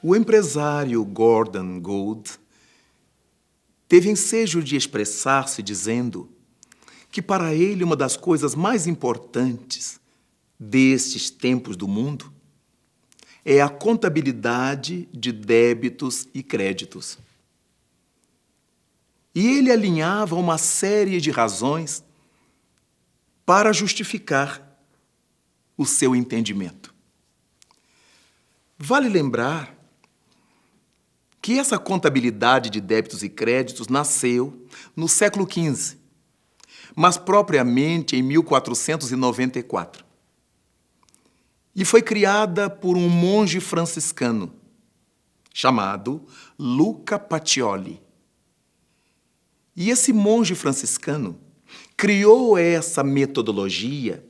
O empresário Gordon Gould teve ensejo de expressar-se dizendo que para ele uma das coisas mais importantes destes tempos do mundo é a contabilidade de débitos e créditos. E ele alinhava uma série de razões para justificar o seu entendimento. Vale lembrar que essa contabilidade de débitos e créditos nasceu no século XV, mas propriamente em 1494. E foi criada por um monge franciscano chamado Luca Pacioli. E esse monge franciscano criou essa metodologia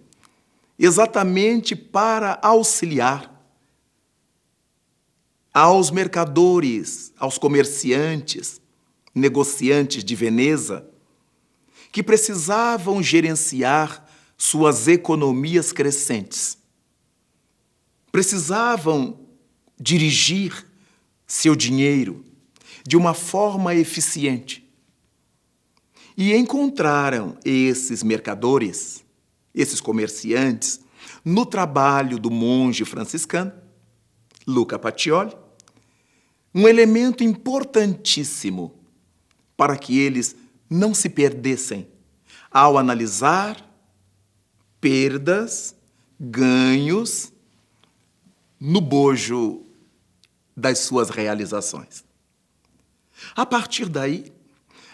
exatamente para auxiliar aos mercadores, aos comerciantes, negociantes de Veneza, que precisavam gerenciar suas economias crescentes. Precisavam dirigir seu dinheiro de uma forma eficiente. E encontraram esses mercadores, esses comerciantes, no trabalho do monge franciscano, Luca Pacioli, um elemento importantíssimo para que eles não se perdessem ao analisar perdas, ganhos no bojo das suas realizações. A partir daí,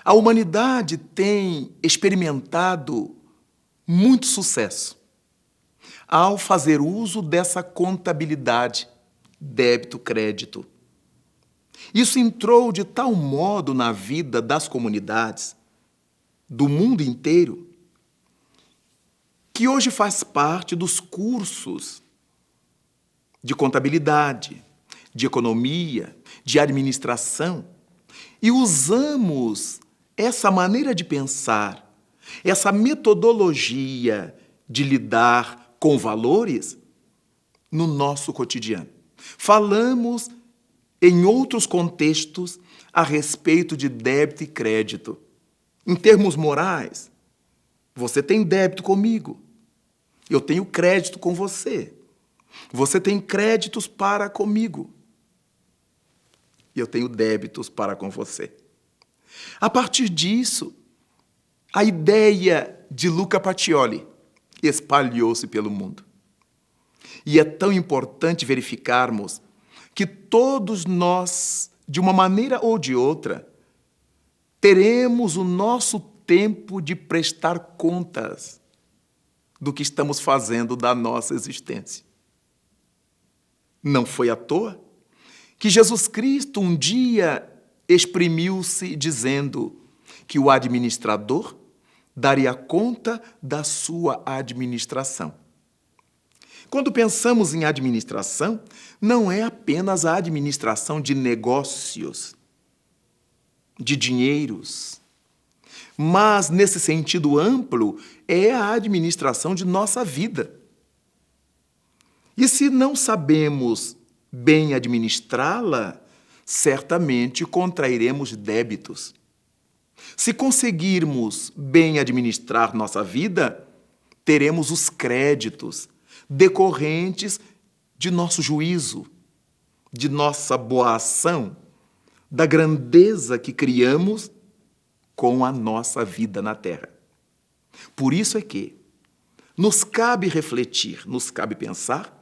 a humanidade tem experimentado muito sucesso ao fazer uso dessa contabilidade, débito-crédito. Isso entrou de tal modo na vida das comunidades, do mundo inteiro, que hoje faz parte dos cursos de contabilidade, de economia, de administração, e usamos essa maneira de pensar, essa metodologia de lidar com valores no nosso cotidiano. Falamos em outros contextos a respeito de débito e crédito. Em termos morais, você tem débito comigo, eu tenho crédito com você. Você tem créditos para comigo e eu tenho débitos para com você. A partir disso, a ideia de Luca Pacioli espalhou-se pelo mundo. E é tão importante verificarmos que todos nós, de uma maneira ou de outra, teremos o nosso tempo de prestar contas do que estamos fazendo da nossa existência. Não foi à toa que Jesus Cristo um dia exprimiu-se dizendo que o administrador daria conta da sua administração. Quando pensamos em administração, não é apenas a administração de negócios, de dinheiros, mas, nesse sentido amplo, é a administração de nossa vida. E se não sabemos bem administrá-la, certamente contrairemos débitos. Se conseguirmos bem administrar nossa vida, teremos os créditos decorrentes de nosso juízo, de nossa boa ação, da grandeza que criamos com a nossa vida na terra. Por isso é que nos cabe refletir, nos cabe pensar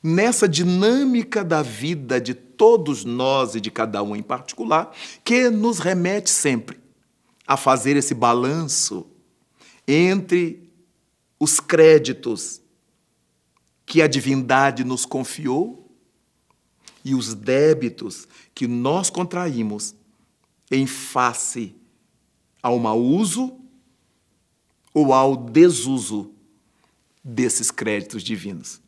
nessa dinâmica da vida de todos nós e de cada um em particular, que nos remete sempre a fazer esse balanço entre os créditos que a divindade nos confiou e os débitos que nós contraímos em face ao mau uso ou ao desuso desses créditos divinos.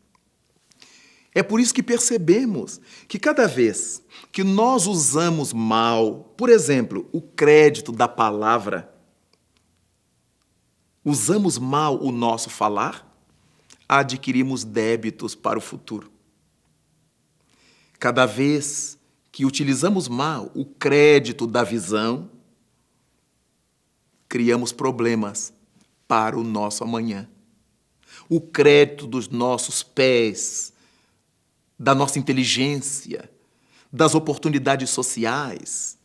É por isso que percebemos que cada vez que nós usamos mal, por exemplo, o crédito da palavra, usamos mal o nosso falar, adquirimos débitos para o futuro. Cada vez que utilizamos mal o crédito da visão, criamos problemas para o nosso amanhã. O crédito dos nossos pés, da nossa inteligência, das oportunidades sociais,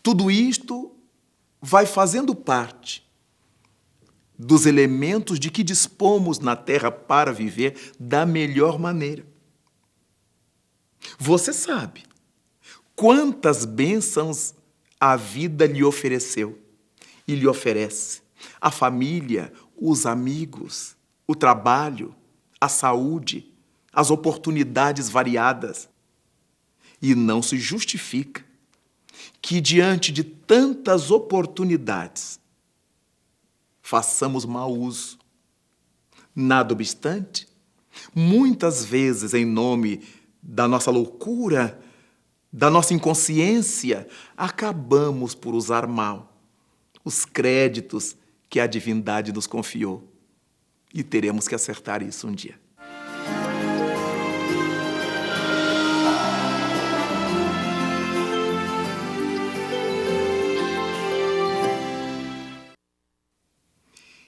tudo isto vai fazendo parte dos elementos de que dispomos na Terra para viver da melhor maneira. Você sabe quantas bênçãos a vida lhe ofereceu e lhe oferece: a família, os amigos, o trabalho, a saúde, as oportunidades variadas. E não se justifica que, diante de tantas oportunidades, façamos mau uso. Nada obstante, muitas vezes, em nome da nossa loucura, da nossa inconsciência, acabamos por usar mal os créditos que a divindade nos confiou. E teremos que acertar isso um dia.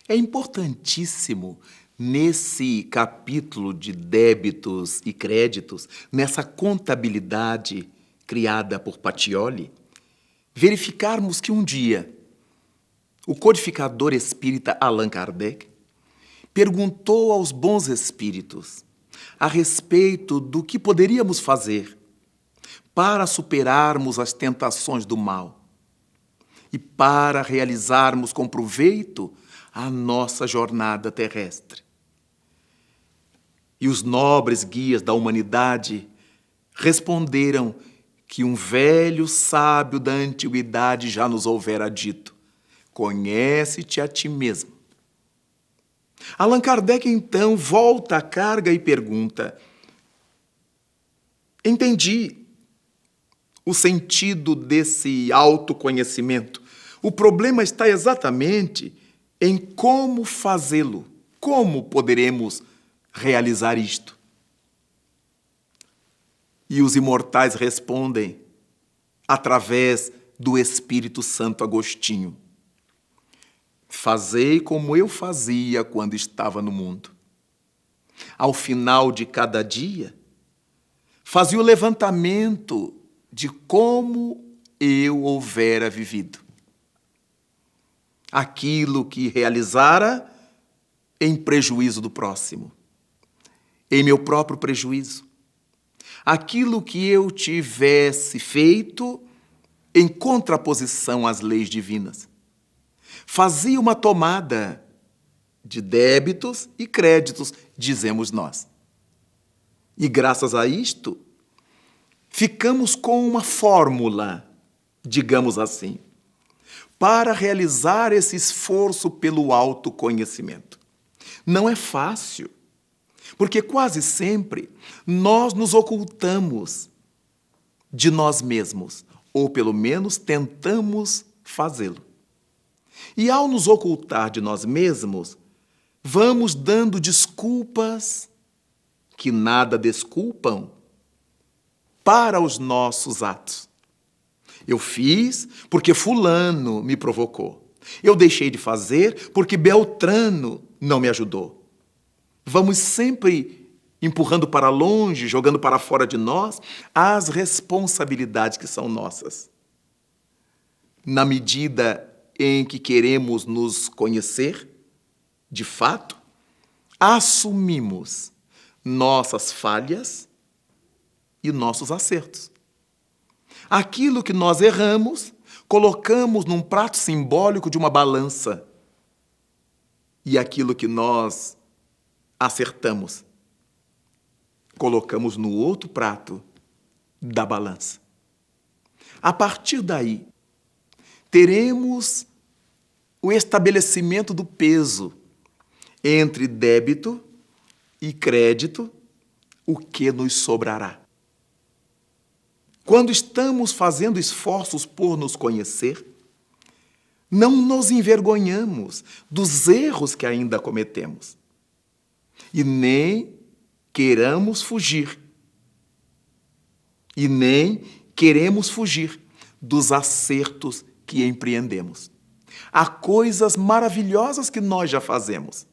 É importantíssimo, nesse capítulo de débitos e créditos, nessa contabilidade criada por Pacioli, verificarmos que um dia o codificador espírita Allan Kardec perguntou aos bons espíritos a respeito do que poderíamos fazer para superarmos as tentações do mal e para realizarmos com proveito a nossa jornada terrestre. E os nobres guias da humanidade responderam que um velho sábio da antiguidade já nos houvera dito: conhece-te a ti mesmo. Allan Kardec, então, volta à carga e pergunta: entendi o sentido desse autoconhecimento. O problema está exatamente em como fazê-lo. Como poderemos realizar isto? E os imortais respondem através do Espírito Santo Agostinho: fazei como eu fazia quando estava no mundo. Ao final de cada dia, fazia o levantamento de como eu houvera vivido. Aquilo que realizara em prejuízo do próximo, em meu próprio prejuízo. Aquilo que eu tivesse feito em contraposição às leis divinas. Fazia uma tomada de débitos e créditos, dizemos nós. E graças a isto, ficamos com uma fórmula, digamos assim, para realizar esse esforço pelo autoconhecimento. Não é fácil, porque quase sempre nós nos ocultamos de nós mesmos, ou pelo menos tentamos fazê-lo. E ao nos ocultar de nós mesmos, vamos dando desculpas que nada desculpam para os nossos atos. Eu fiz porque fulano me provocou. Eu deixei de fazer porque Beltrano não me ajudou. Vamos sempre empurrando para longe, jogando para fora de nós as responsabilidades que são nossas. Na medida em que queremos nos conhecer, de fato, assumimos nossas falhas e nossos acertos. Aquilo que nós erramos, colocamos num prato simbólico de uma balança. E aquilo que nós acertamos, colocamos no outro prato da balança. A partir daí, teremos o estabelecimento do peso entre débito e crédito, o que nos sobrará. Quando estamos fazendo esforços por nos conhecer, não nos envergonhamos dos erros que ainda cometemos e nem queiramos fugir. e nem queremos fugir dos acertos que empreendemos. Há coisas maravilhosas que nós já fazemos.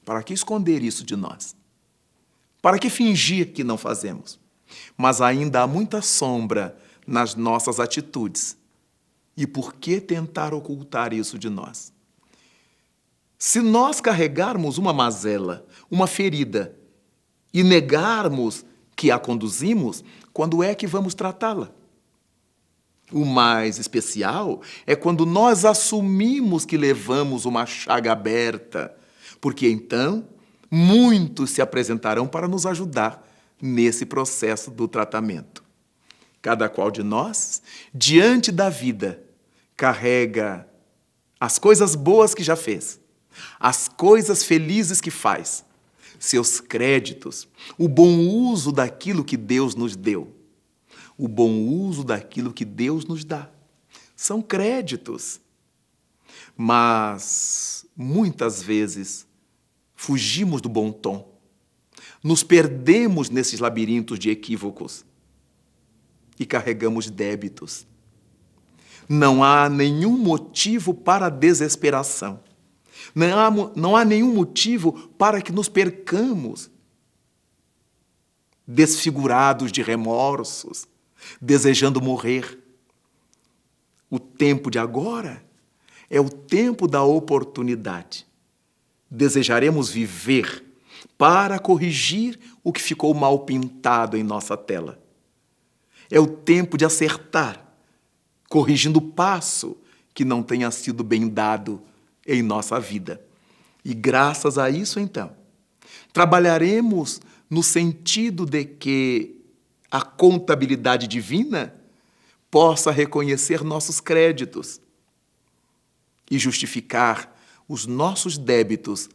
Para que esconder isso de nós? Para que fingir que não fazemos? Mas ainda há muita sombra nas nossas atitudes. E por que tentar ocultar isso de nós? Se nós carregarmos uma mazela, uma ferida, e negarmos que a conduzimos, quando é que vamos tratá-la? O mais especial é quando nós assumimos que levamos uma chaga aberta, porque então muitos se apresentarão para nos ajudar nesse processo do tratamento. Cada qual de nós, diante da vida, carrega as coisas boas que já fez, as coisas felizes que faz, seus créditos, o bom uso daquilo que Deus nos deu, o bom uso daquilo que Deus nos dá. São créditos. Mas, muitas vezes, fugimos do bom tom, nos perdemos nesses labirintos de equívocos e carregamos débitos. Não há nenhum motivo para a desesperação. Não há nenhum motivo para que nos percamos, desfigurados de remorsos, desejando morrer. O tempo de agora é o tempo da oportunidade. Desejaremos viver para corrigir o que ficou mal pintado em nossa tela. É o tempo de acertar, corrigindo o passo que não tenha sido bem dado em nossa vida. E graças a isso, então, trabalharemos no sentido de que a contabilidade divina possa reconhecer nossos créditos e justificar os nossos débitos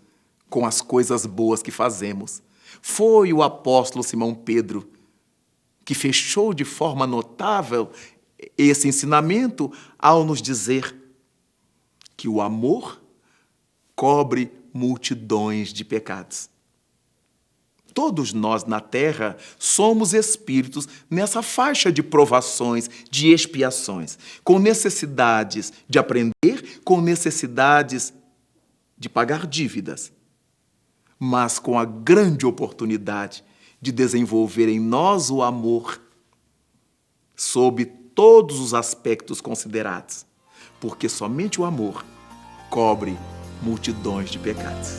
com as coisas boas que fazemos. Foi o apóstolo Simão Pedro que fechou de forma notável esse ensinamento ao nos dizer que o amor cobre multidões de pecados. Todos nós na Terra somos espíritos nessa faixa de provações, de expiações, com necessidades de aprender, com necessidades de pagar dívidas, mas com a grande oportunidade de desenvolver em nós o amor sob todos os aspectos considerados, porque somente o amor cobre multidões de pecados.